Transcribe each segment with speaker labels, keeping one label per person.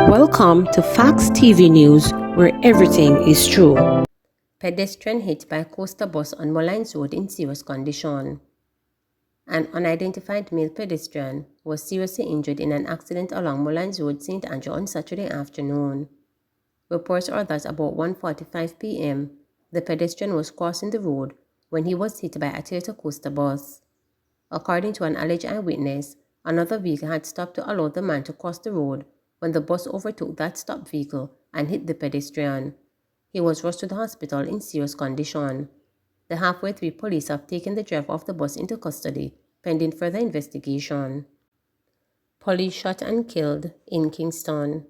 Speaker 1: Welcome to Facts TV News, where everything is true.
Speaker 2: Pedestrian hit by coaster bus on Mullines Road in serious condition. An unidentified male pedestrian was seriously injured in an accident along Mullines Road, St. Andrew on Saturday afternoon. Reports are that about 1:45 p.m., the pedestrian was crossing the road when he was hit by a Toyota coaster bus. According to an alleged eyewitness, another vehicle had stopped to allow the man to cross the road when the bus overtook that stopped vehicle and hit the pedestrian. He was rushed to the hospital in serious condition. The halfway through police have taken the driver of the bus into custody, pending further investigation. Police shot and killed in Kingston.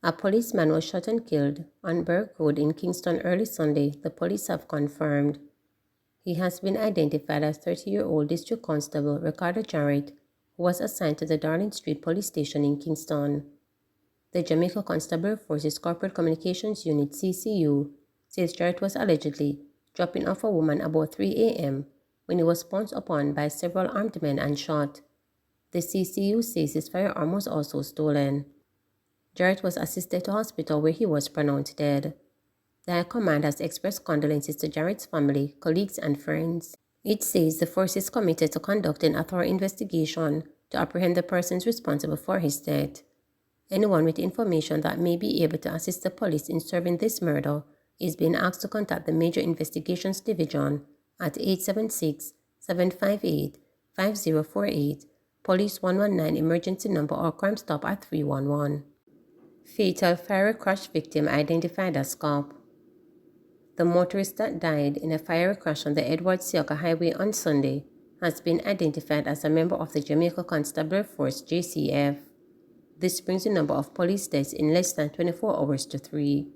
Speaker 2: A policeman was shot and killed on Burke Road in Kingston early Sunday, the police have confirmed. He has been identified as 30-year-old District Constable Ricardo Jarrett, who was assigned to the Darling Street Police Station in Kingston. The Jamaica Constabulary Force's Corporate Communications Unit (CCU) says Jarrett was allegedly dropping off a woman about 3 a.m. when he was pounced upon by several armed men and shot. The CCU says his firearm was also stolen. Jarrett was assisted to hospital where he was pronounced dead. The High Command has expressed condolences to Jarrett's family, colleagues, and friends. It says the force is committed to conducting a thorough investigation to apprehend the persons responsible for his death. Anyone with information that may be able to assist the police in solving this murder is being asked to contact the Major Investigations Division at 876-758-5048, Police 119 emergency number or Crime Stop at 311. Fatal fiery crash victim identified as cop. The motorist that died in a fiery crash on the Edward Seaga Highway on Sunday has been identified as a member of the Jamaica Constabulary Force (JCF). This brings the number of police deaths in less than 24 hours to 3.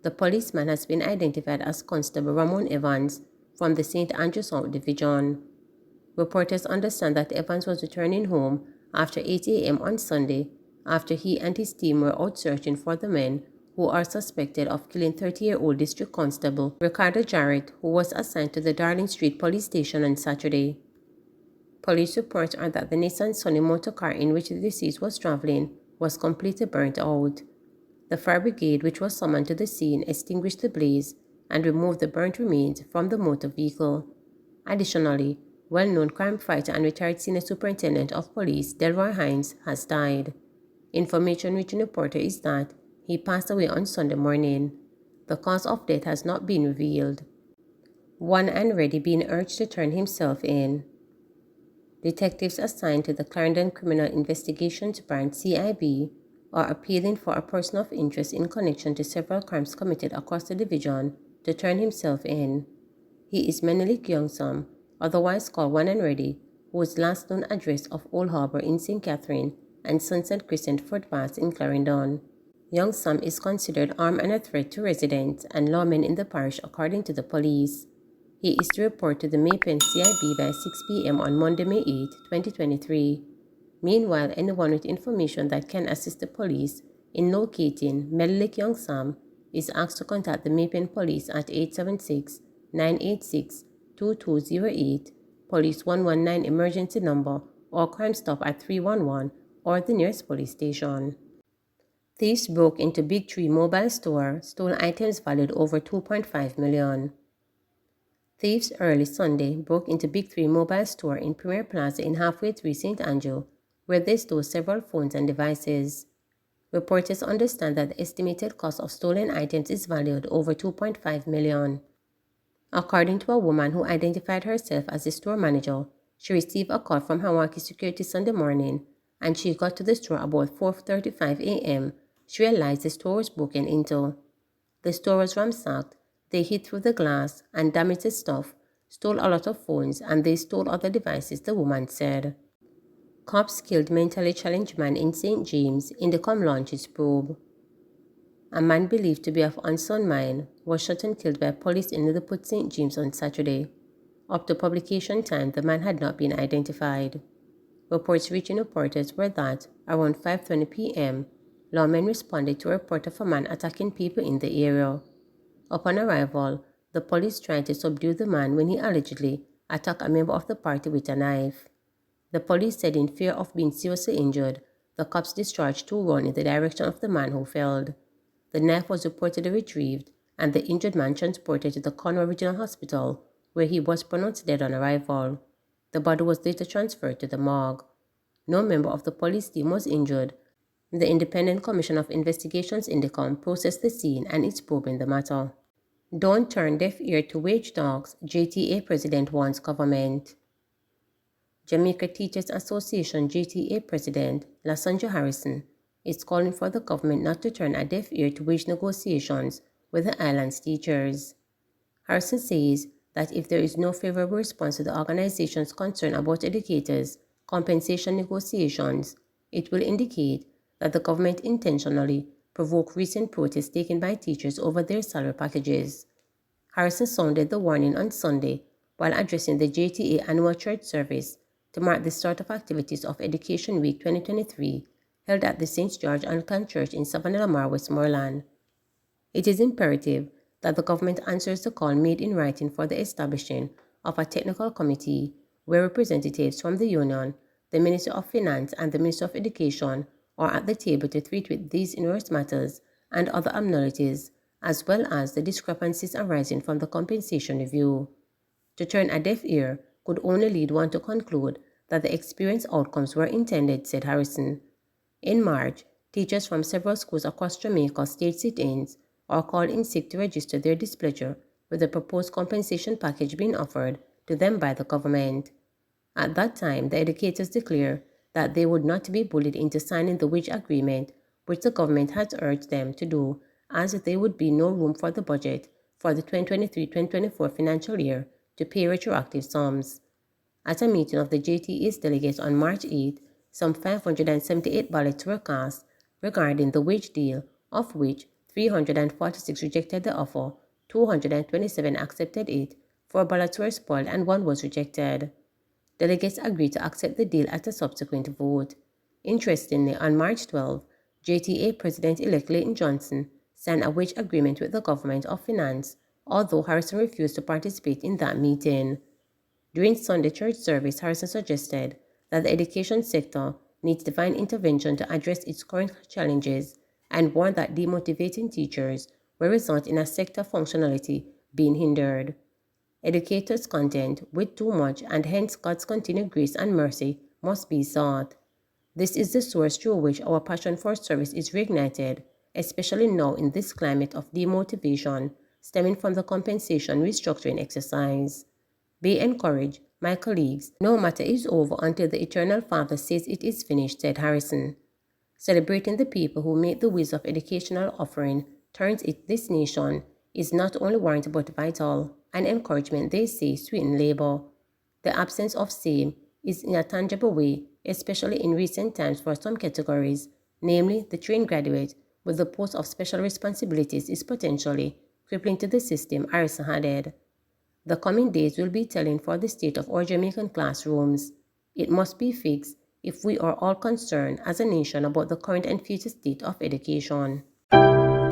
Speaker 2: The policeman has been identified as Constable Ramon Evans from the St. Andrew South Division. Reporters understand that Evans was returning home after 8 a.m. on Sunday after he and his team were out searching for the men who are suspected of killing 30-year-old District Constable Ricardo Jarrett, who was assigned to the Darling Street Police Station on Saturday. Police reports are that the Nissan Sunny motor car in which the deceased was traveling was completely burnt out. The fire brigade, which was summoned to the scene, extinguished the blaze and removed the burnt remains from the motor vehicle. Additionally, well-known crime fighter and retired Senior Superintendent of Police Deborah Hines has died. Information reaching the reporter is that he passed away on Sunday morning. The cause of death has not been revealed. One and Ready being urged to turn himself in. Detectives assigned to the Clarendon Criminal Investigations Branch (CIB) are appealing for a person of interest in connection to several crimes committed across the division to turn himself in. He is Menelik Youngsam, otherwise called One and Ready, whose last known address of Old Harbour in St. Catherine and Sunset Crescent footpaths in Clarendon. Youngsam is considered armed and a threat to residents and lawmen in the parish according to the police. He is to report to the Maypen CIB by 6 p.m. on Monday, May 8, 2023. Meanwhile, anyone with information that can assist the police in locating Menelik Youngsam is asked to contact the Maypen Police at 876-986-2208, Police 119 emergency number, or Crime Stop at 311, or the nearest police station. Thieves broke into Big Tree Mobile Store, stole items valued over $2.5 million. Thieves early Sunday broke into Big Tree Mobile Store in Premier Plaza in Halfway Through St. Andrew, where they stole several phones and devices. Reporters understand that the estimated cost of stolen items is valued over $2.5 million. According to a woman who identified herself as the store manager, she received a call from Hawaii Security Sunday morning, and she got to the store about 4:35 a.m. She realized the store was broken into. The store was ransacked. They hit through the glass and damaged the stuff, stole a lot of phones, and they stole other devices, the woman said. Cops killed mentally challenged man in St. James in the Launches probe. A man believed to be of unsound mind was shot and killed by police in Lilliput, St. James on Saturday. Up to publication time, the man had not been identified. Reports reaching reporters were that, around 5:20 p.m., lawmen responded to a report of a man attacking people in the area. Upon arrival, the police tried to subdue the man when he allegedly attacked a member of the party with a knife. The police said in fear of being seriously injured, the cops discharged 2 rounds in the direction of the man who fell. The knife was reportedly retrieved and the injured man transported to the Conroe Regional Hospital, where he was pronounced dead on arrival. The body was later transferred to the morgue. No member of the police team was injured. The Independent Commission of Investigations Indicom processed the scene and is probing the matter. Don't turn deaf ear to wage talks, JTA President warns government. Jamaica Teachers Association JTA President Lasandra Harrison is calling for the government not to turn a deaf ear to wage negotiations with the island's teachers. Harrison says that if there is no favorable response to the organization's concern about educators' compensation negotiations, it will indicate that the government intentionally provoked recent protests taken by teachers over their salary packages. Harrison sounded the warning on Sunday while addressing the JTA annual church service to mark the start of activities of Education Week 2023 held at the St. George Anglican Church in Savannah Lamar, Westmoreland. It is imperative that the government answers the call made in writing for the establishing of a technical committee where representatives from the union, the Ministry of Finance and the Ministry of Education are at the table to treat with these inverse matters and other abnormalities, as well as the discrepancies arising from the compensation review. To turn a deaf ear could only lead one to conclude that the experienced outcomes were intended, said Harrison. In March, teachers from several schools across Jamaica staged sit-ins or called in sick to register their displeasure with the proposed compensation package being offered to them by the government. At that time, the educators declared that they would not be bullied into signing the wage agreement, which the government had urged them to do, as there would be no room for the budget for the 2023-2024 financial year to pay retroactive sums. At a meeting of the JTA's delegates on March 8, some 578 ballots were cast regarding the wage deal, of which 346 rejected the offer, 227 accepted it, 4 ballots were spoiled and 1 was rejected. Delegates agreed to accept the deal at a subsequent vote. Interestingly, on March 12, JTA President-elect Leighton Johnson signed a wage agreement with the Government of Finance, although Harrison refused to participate in that meeting. During Sunday church service, Harrison suggested that the education sector needs divine intervention to address its current challenges and warned that demotivating teachers will result in a sector functionality being hindered. Educators' content with too much and hence God's continued grace and mercy must be sought. This is the source through which our passion for service is reignited, especially now in this climate of demotivation stemming from the compensation restructuring exercise. Be encouraged, my colleagues. No matter is over until the Eternal Father says it is finished, said Harrison. Celebrating the people who make the wheels of educational offering turns it this nation is not only warranted but vital, an encouragement they say sweeten labor. The absence of same is in a tangible way, especially in recent times for some categories, namely the trained graduate with the post of special responsibilities is potentially crippling to the system, Harrison added. The coming days will be telling for the state of our Jamaican classrooms. It must be fixed if we are all concerned as a nation about the current and future state of education.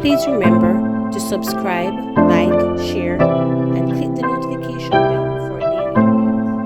Speaker 1: Please remember to subscribe, like, share, and click the notification bell